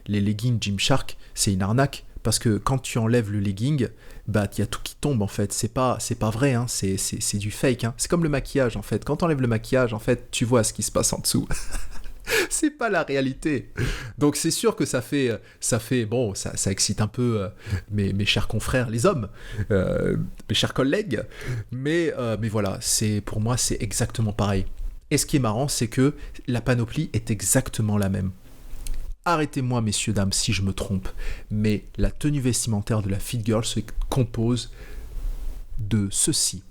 Speaker 1: leggings Gymshark, c'est une arnaque. Parce que quand tu enlèves le legging, bah il y a tout qui tombe en fait. C'est pas vrai, hein. C'est du fake. Hein. C'est comme le maquillage en fait. Quand tu enlèves le maquillage, en fait, tu vois ce qui se passe en dessous. C'est pas la réalité. Donc c'est sûr que ça fait bon, ça excite un peu mes chers confrères, les hommes, mes chers collègues. Mais voilà, pour moi c'est exactement pareil. Et ce qui est marrant, c'est que la panoplie est exactement la même. Arrêtez-moi, messieurs, dames, si je me trompe, mais la tenue vestimentaire de la fit girl se compose de ceci.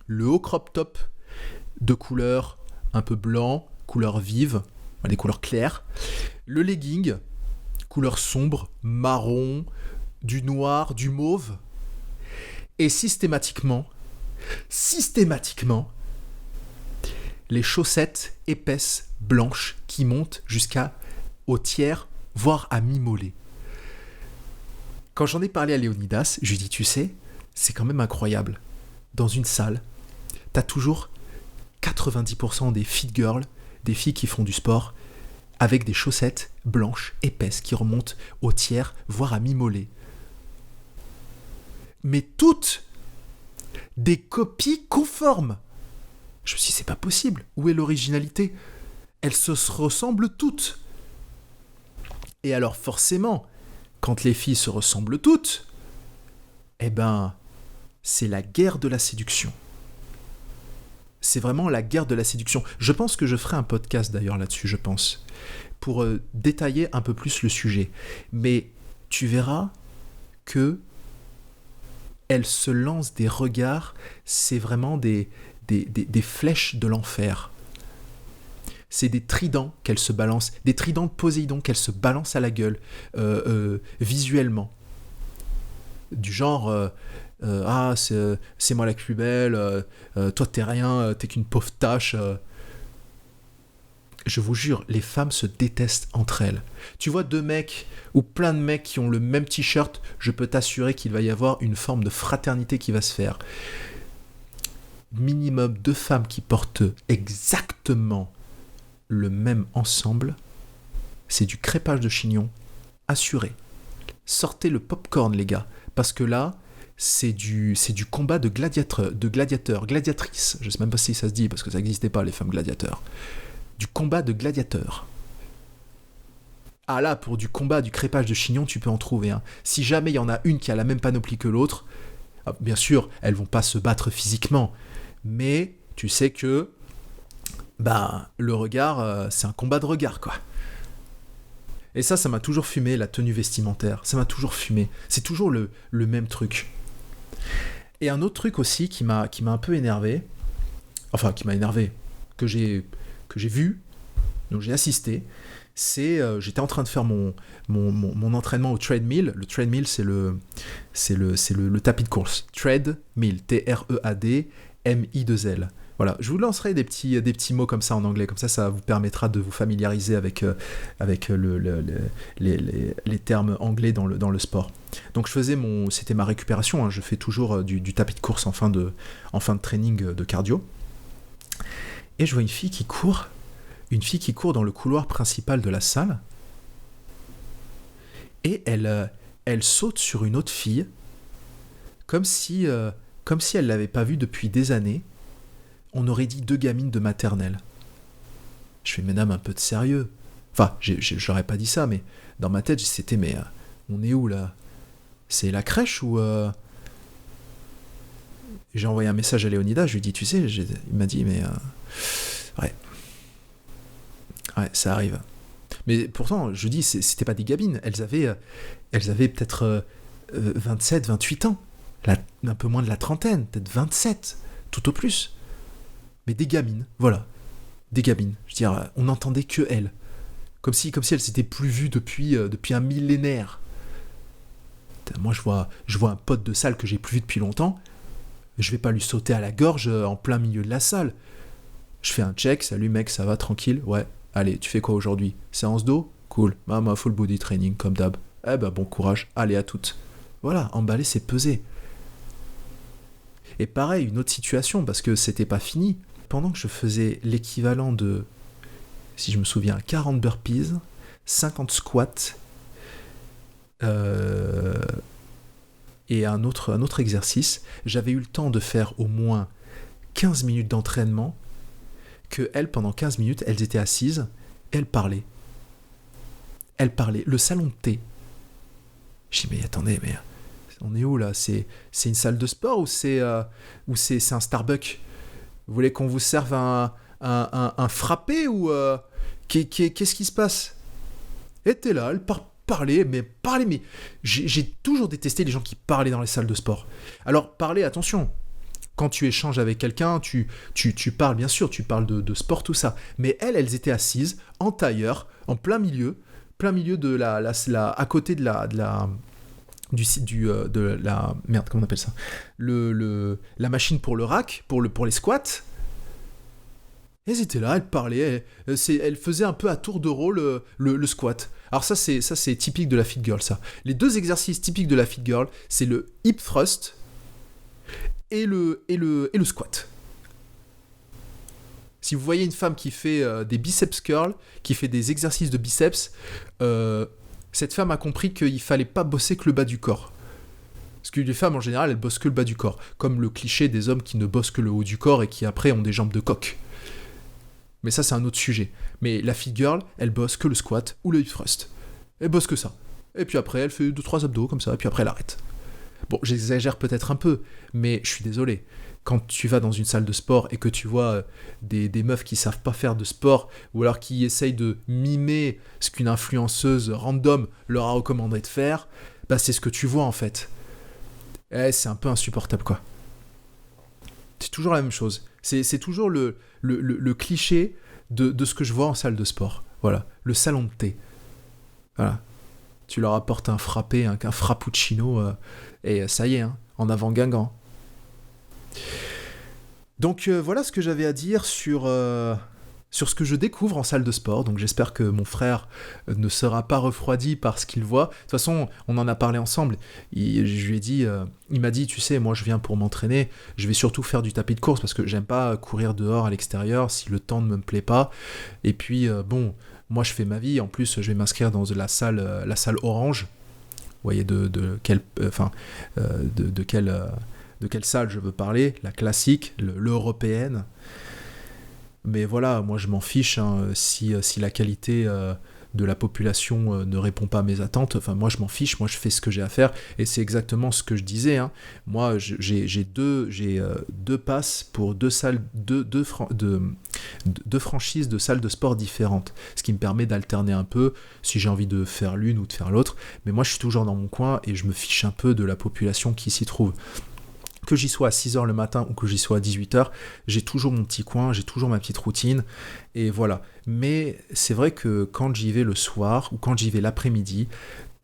Speaker 1: Le haut crop top de couleur un peu blanc, couleur vive, des couleurs claires. Le legging, couleur sombre, marron, du noir, du mauve. Et systématiquement, les chaussettes épaisses, blanches, qui montent au tiers, voire à mi-mollet. Quand j'en ai parlé à Léonidas, je lui ai dit, tu sais, c'est quand même incroyable. Dans une salle, t'as toujours 90% des fit girls, des filles qui font du sport, avec des chaussettes blanches, épaisses, qui remontent au tiers, voire à mi-mollet. Mais toutes des copies conformes. Je me suis dit, c'est pas possible. Où est l'originalité ? Elles se ressemblent toutes. Et alors forcément, quand les filles se ressemblent toutes, eh ben, c'est la guerre de la séduction. C'est vraiment la guerre de la séduction. Je pense que je ferai un podcast d'ailleurs là-dessus, je pense, pour détailler un peu plus le sujet. Mais tu verras que elles se lancent des regards, c'est vraiment des flèches de l'enfer. c'est des tridents qu'elle se balance, des tridents de Poséidon qu'elle se balance à la gueule, visuellement. Du genre, ah, c'est moi la plus belle, toi t'es rien, t'es qu'une pauvre tâche. Je vous jure, les femmes se détestent entre elles. Tu vois deux mecs ou plein de mecs qui ont le même t-shirt, je peux t'assurer qu'il va y avoir une forme de fraternité qui va se faire. Minimum deux femmes qui portent exactement le même ensemble, c'est du crêpage de chignon assuré. Sortez le popcorn, les gars, parce que là, c'est du combat de gladiateurs, gladiatrices. Je sais même pas si ça se dit, parce que ça n'existait pas, les femmes gladiateurs. Du combat de gladiateurs. Ah là, pour du combat, du crêpage de chignon, tu peux en trouver. Hein. Si jamais il y en a une qui a la même panoplie que l'autre, bien sûr, elles vont pas se battre physiquement, mais tu sais que le regard, c'est un combat de regard, quoi. Et ça m'a toujours fumé, la tenue vestimentaire. Ça m'a toujours fumé. C'est toujours le même truc. Et un autre truc aussi qui m'a un peu énervé, que j'ai vu, donc j'ai assisté, c'est j'étais en train de faire mon entraînement au treadmill. Le treadmill, c'est le tapis de course. Treadmill, T-R-E-A-D-M-I-2-L. Voilà, je vous lancerai des petits mots comme ça en anglais, comme ça vous permettra de vous familiariser avec les termes anglais dans le sport. Donc c'était ma récupération, hein, je fais toujours du tapis de course en fin de training de cardio. Et je vois une fille qui court dans le couloir principal de la salle, et elle saute sur une autre fille, comme si elle l'avait pas vue depuis des années. On aurait dit deux gamines de maternelle. Je fais, mesdames, un peu de sérieux. Enfin, j'aurais pas dit ça, mais dans ma tête, c'était, mais on est où là ? C'est la crèche ou... J'ai envoyé un message à Léonidas, je lui ai dit, tu sais, il m'a dit, mais... Ouais, ça arrive. Mais pourtant, je dis, c'était pas des gamines. Elles avaient peut-être 27, 28 ans. Un peu moins de la trentaine, peut-être 27, tout au plus. Mais des gamines, voilà. Des gamines. Je veux dire, on n'entendait que elles. Comme si elles s'étaient plus vues depuis un millénaire. Moi, je vois un pote de salle que j'ai plus vu depuis longtemps. Je vais pas lui sauter à la gorge en plein milieu de la salle. Je fais un check. Salut mec, ça va, tranquille ? Ouais. Allez, tu fais quoi aujourd'hui ? Séance d'eau ? Cool. Moi, full body training, comme d'hab. Bon courage. Allez, à toutes. Voilà, emballer, c'est peser. Et pareil, une autre situation, parce que c'était pas fini. Pendant que je faisais l'équivalent de, si je me souviens, 40 burpees, 50 squats, et un autre exercice, j'avais eu le temps de faire au moins 15 minutes d'entraînement, que elles, pendant 15 minutes, elles étaient assises, et elles parlaient. Le salon de thé. Je dis, mais attendez, mais on est où là ? C'est une salle de sport ou c'est un Starbucks ? Vous voulez qu'on vous serve un frappé ou qu'est-ce qui se passe ? Et t'es là, elle parler, mais j'ai toujours détesté les gens qui parlaient dans les salles de sport. Alors, parler, attention, quand tu échanges avec quelqu'un, tu parles, bien sûr, tu parles de sport, tout ça. Mais elles étaient assises, en tailleur, en plein milieu de à côté de la merde, comment on appelle ça, la machine pour le rack, pour les squats. Elles étaient là, elles parlaient, elles faisaient un peu à tour de rôle le squat. Alors ça c'est typique de la fit girl, ça. Les deux exercices typiques de la fit girl, c'est le hip thrust et le squat. Si vous voyez une femme qui fait des biceps curls, qui fait des exercices de biceps, cette femme a compris qu'il fallait pas bosser que le bas du corps. Parce que les femmes, en général, elles bossent que le bas du corps. Comme le cliché des hommes qui ne bossent que le haut du corps et qui, après, ont des jambes de coq. Mais ça, c'est un autre sujet. Mais la fit girl, elle bosse que le squat ou le hip thrust. Elle bosse que ça. Et puis après, elle fait 2-3 abdos, comme ça, et puis après, elle arrête. Bon, j'exagère peut-être un peu, mais je suis désolé. Quand tu vas dans une salle de sport et que tu vois des meufs qui savent pas faire de sport, ou alors qui essayent de mimer ce qu'une influenceuse random leur a recommandé de faire, c'est ce que tu vois en fait. C'est un peu insupportable, quoi. C'est toujours la même chose. C'est toujours le cliché de ce que je vois en salle de sport. Voilà, le salon de thé. Voilà. Tu leur apportes un frappé, un frappuccino, et ça y est, hein, en avant Guingamp. Donc voilà ce que j'avais à dire sur ce que je découvre en salle de sport. Donc j'espère que mon frère ne sera pas refroidi par ce qu'il voit. De toute façon, on en a parlé ensemble. Je lui ai dit, il m'a dit, tu sais, moi je viens pour m'entraîner. Je vais surtout faire du tapis de course parce que j'aime pas courir dehors à l'extérieur si le temps ne me plaît pas. Et puis bon, moi je fais ma vie. En plus, je vais m'inscrire dans la salle Orange. Vous voyez de quelle salle je veux parler, la classique, l'européenne. Mais voilà, moi je m'en fiche, hein, si la qualité de la population ne répond pas à mes attentes, enfin moi je m'en fiche, moi je fais ce que j'ai à faire, et c'est exactement ce que je disais, hein. Moi j'ai deux passes pour deux franchises de salles de sport différentes, ce qui me permet d'alterner un peu si j'ai envie de faire l'une ou de faire l'autre, mais moi je suis toujours dans mon coin et je me fiche un peu de la population qui s'y trouve. Que j'y sois à 6h le matin ou que j'y sois à 18h, j'ai toujours mon petit coin, j'ai toujours ma petite routine, et voilà. Mais c'est vrai que quand j'y vais le soir ou quand j'y vais l'après-midi,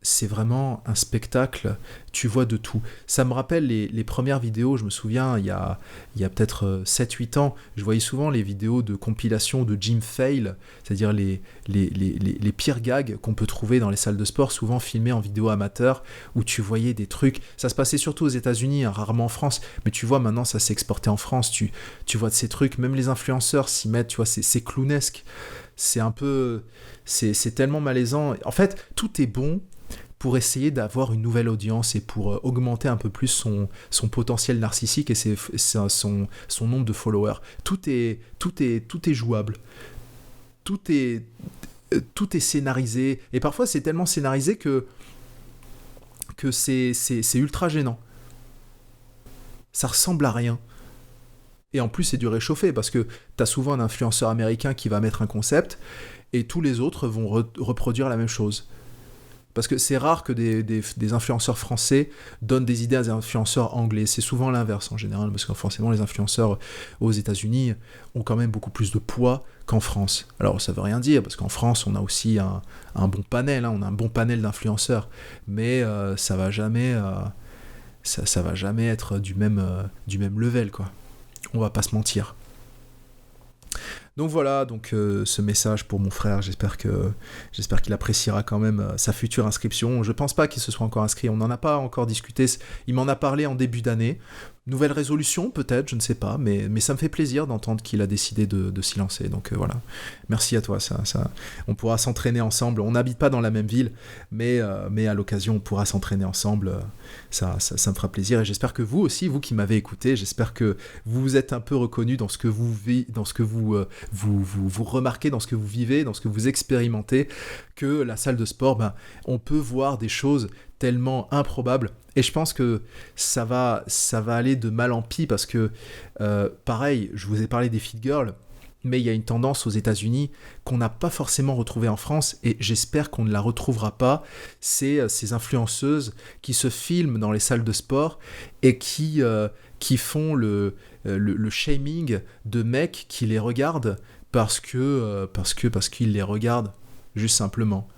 Speaker 1: c'est vraiment un spectacle, tu vois de tout. Ça me rappelle les premières vidéos, je me souviens, il y a peut-être 7-8 ans, je voyais souvent les vidéos de compilation de Gym Fail, c'est-à-dire les pires gags qu'on peut trouver dans les salles de sport, souvent filmés en vidéo amateur, où tu voyais des trucs, ça se passait surtout aux États-Unis, hein, rarement en France, mais tu vois maintenant ça s'est exporté en France, tu vois de ces trucs, même les influenceurs s'y mettent, tu vois, c'est clownesque, c'est un peu, c'est tellement malaisant. En fait, tout est bon pour essayer d'avoir une nouvelle audience et pour augmenter un peu plus son potentiel narcissique et son nombre de followers. Tout est jouable. Tout est scénarisé. Et parfois, c'est tellement scénarisé que c'est ultra gênant. Ça ressemble à rien. Et en plus, c'est du réchauffé parce que t'as souvent un influenceur américain qui va mettre un concept et tous les autres vont reproduire la même chose. Parce que c'est rare que des influenceurs français donnent des idées à des influenceurs anglais. C'est souvent l'inverse en général, parce que forcément les influenceurs aux États-Unis ont quand même beaucoup plus de poids qu'en France. Alors ça veut rien dire, parce qu'en France on a aussi un bon panel, hein, on a un bon panel d'influenceurs, mais ça va jamais être du même level, quoi. On va pas se mentir. Donc voilà, ce message pour mon frère, j'espère qu'il appréciera quand même sa future inscription. Je pense pas qu'il se soit encore inscrit, on n'en a pas encore discuté, il m'en a parlé en début d'année. Nouvelle résolution peut-être, je ne sais pas, mais ça me fait plaisir d'entendre qu'il a décidé de s'y lancer. Donc voilà, merci à toi, ça, on pourra s'entraîner ensemble. On n'habite pas dans la même ville, mais à l'occasion on pourra s'entraîner ensemble. Ça me fera plaisir, et j'espère que vous aussi, vous qui m'avez écouté, j'espère que vous vous êtes un peu reconnu dans ce que vous remarquez, dans ce que vous vivez, dans ce que vous expérimentez, que la salle de sport, on peut voir des choses tellement improbables, et je pense que ça va aller de mal en pis, parce que pareil, je vous ai parlé des Fit Girls, mais il y a une tendance aux États-Unis qu'on n'a pas forcément retrouvée en France, et j'espère qu'on ne la retrouvera pas. C'est ces influenceuses qui se filment dans les salles de sport et qui font le shaming de mecs qui les regardent parce qu'ils les regardent juste simplement.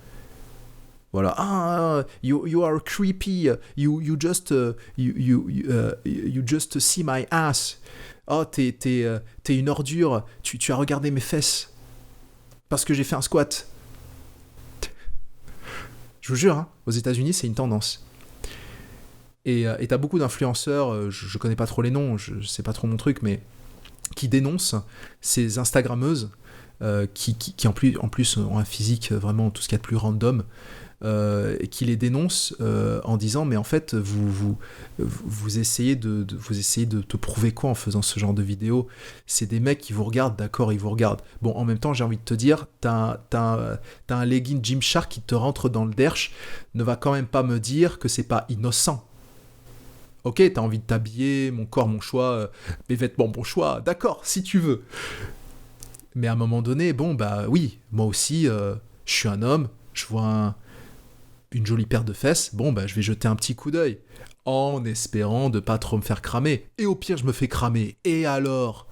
Speaker 1: Voilà, you are creepy, you just see my ass. Oh, t'es une ordure, tu as regardé mes fesses parce que j'ai fait un squat. Je vous jure, hein, aux États-Unis, c'est une tendance. Et t'as beaucoup d'influenceurs, je connais pas trop les noms, c'est pas trop mon truc, mais qui dénoncent ces Instagrammeuses qui en plus ont un physique vraiment tout ce qu'il y a de plus random, et qui les dénoncent en disant mais en fait vous essayez de te prouver quoi en faisant ce genre de vidéo. C'est des mecs qui vous regardent, d'accord, ils vous regardent. Bon, en même temps j'ai envie de te dire, t'as un legging Gymshark qui te rentre dans le derche, ne va quand même pas me dire que c'est pas innocent. Ok, t'as envie de t'habiller, mon corps, mon choix, mes vêtements, mon choix, d'accord, si tu veux. Mais à un moment donné, oui, moi aussi, je suis un homme, je vois une jolie paire de fesses, je vais jeter un petit coup d'œil, en espérant de pas trop me faire cramer. Et au pire, je me fais cramer. Et alors ?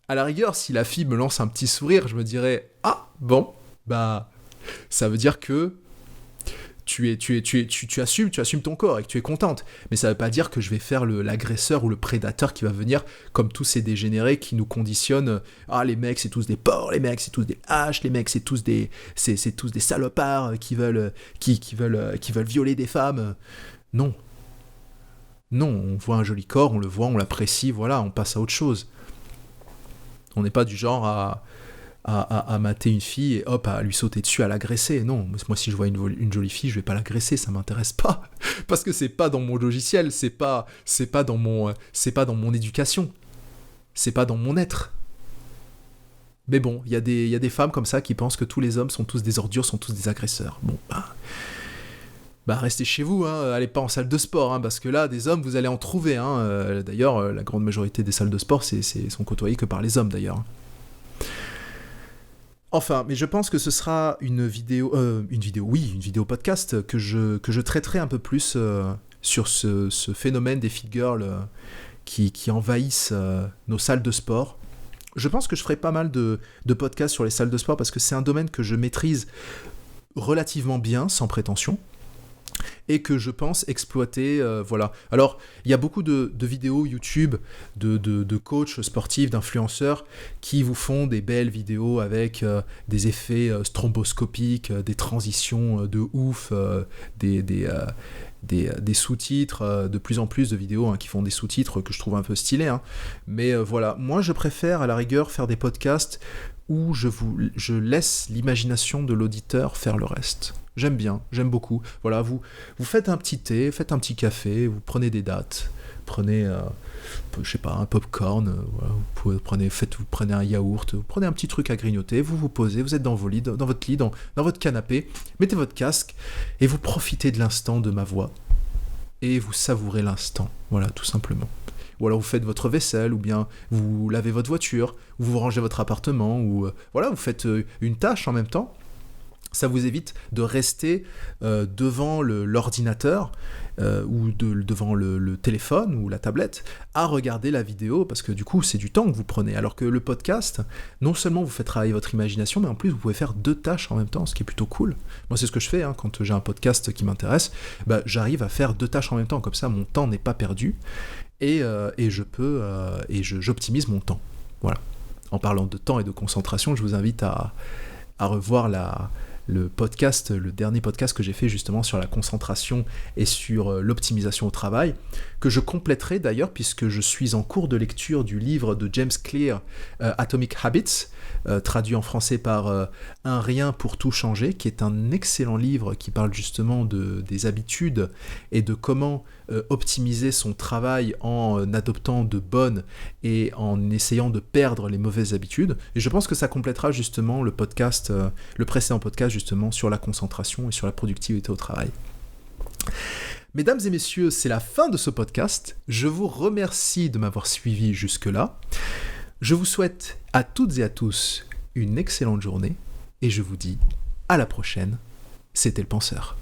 Speaker 1: À la rigueur, si la fille me lance un petit sourire, je me dirais « Ah, bon, bah, ça veut dire que tu assumes ton corps et que tu es contente. » Mais ça veut pas dire que je vais faire l'agresseur ou le prédateur qui va venir comme tous ces dégénérés qui nous conditionnent. Ah, les mecs, c'est tous des porcs, les mecs, c'est tous des haches, les mecs, c'est tous des salopards qui veulent violer des femmes. Non. Non, on voit un joli corps, on le voit, on l'apprécie, voilà, on passe à autre chose. On n'est pas du genre à mater une fille et hop, à lui sauter dessus, à l'agresser. Non, moi si je vois une jolie fille, je vais pas l'agresser, ça m'intéresse pas. Parce que c'est pas dans mon logiciel, c'est pas dans mon éducation. C'est pas dans mon être. Mais bon, il y a des femmes comme ça qui pensent que tous les hommes sont tous des ordures, sont tous des agresseurs. Bon, bah restez chez vous, hein, allez pas en salle de sport, hein, parce que là, des hommes, vous allez en trouver. Hein, d'ailleurs, la grande majorité des salles de sport sont côtoyées que par les hommes, d'ailleurs. Enfin, mais je pense que ce sera une vidéo podcast que je traiterai un peu plus sur ce phénomène des fit girls qui envahissent nos salles de sport. Je pense que je ferai pas mal de podcasts sur les salles de sport parce que c'est un domaine que je maîtrise relativement bien, sans prétention. Et que je pense exploiter, voilà. Alors, il y a beaucoup de vidéos YouTube, de coachs sportifs, d'influenceurs, qui vous font des belles vidéos avec des effets stromboscopiques, des transitions de ouf, des sous-titres, de plus en plus de vidéos qui font des sous-titres que je trouve un peu stylés. Hein. Mais voilà, moi je préfère à la rigueur faire des podcasts où je laisse l'imagination de l'auditeur faire le reste. J'aime bien, j'aime beaucoup. Voilà, vous faites un petit thé, faites un petit café, vous prenez des dattes, prenez, je sais pas, un popcorn, voilà, vous prenez un yaourt, vous prenez un petit truc à grignoter, vous vous posez, vous êtes dans votre lit, dans votre canapé, mettez votre casque et vous profitez de l'instant de ma voix et vous savourez l'instant, voilà, tout simplement. Ou alors vous faites votre vaisselle, ou bien vous lavez votre voiture, ou vous rangez votre appartement, ou voilà, vous faites une tâche en même temps. Ça vous évite de rester devant l'ordinateur ou devant le téléphone ou la tablette à regarder la vidéo, parce que du coup, c'est du temps que vous prenez. Alors que le podcast, non seulement vous faites travailler votre imagination, mais en plus, vous pouvez faire 2 tâches en même temps, ce qui est plutôt cool. Moi, c'est ce que je fais quand j'ai un podcast qui m'intéresse. Bah, j'arrive à faire 2 tâches en même temps, comme ça, mon temps n'est pas perdu. Et j'optimise mon temps. Voilà. En parlant de temps et de concentration, je vous invite à revoir le dernier podcast que j'ai fait justement sur la concentration et sur l'optimisation au travail, que je compléterai d'ailleurs puisque je suis en cours de lecture du livre de James Clear, Atomic Habits, traduit en français par Un rien pour tout changer, qui est un excellent livre qui parle justement des habitudes et de comment optimiser son travail en adoptant de bonnes et en essayant de perdre les mauvaises habitudes. Et je pense que ça complétera justement le précédent podcast justement sur la concentration et sur la productivité au travail. Mesdames et messieurs, c'est la fin de ce podcast. Je vous remercie de m'avoir suivi jusque-là. Je vous souhaite à toutes et à tous une excellente journée et je vous dis à la prochaine. C'était le penseur.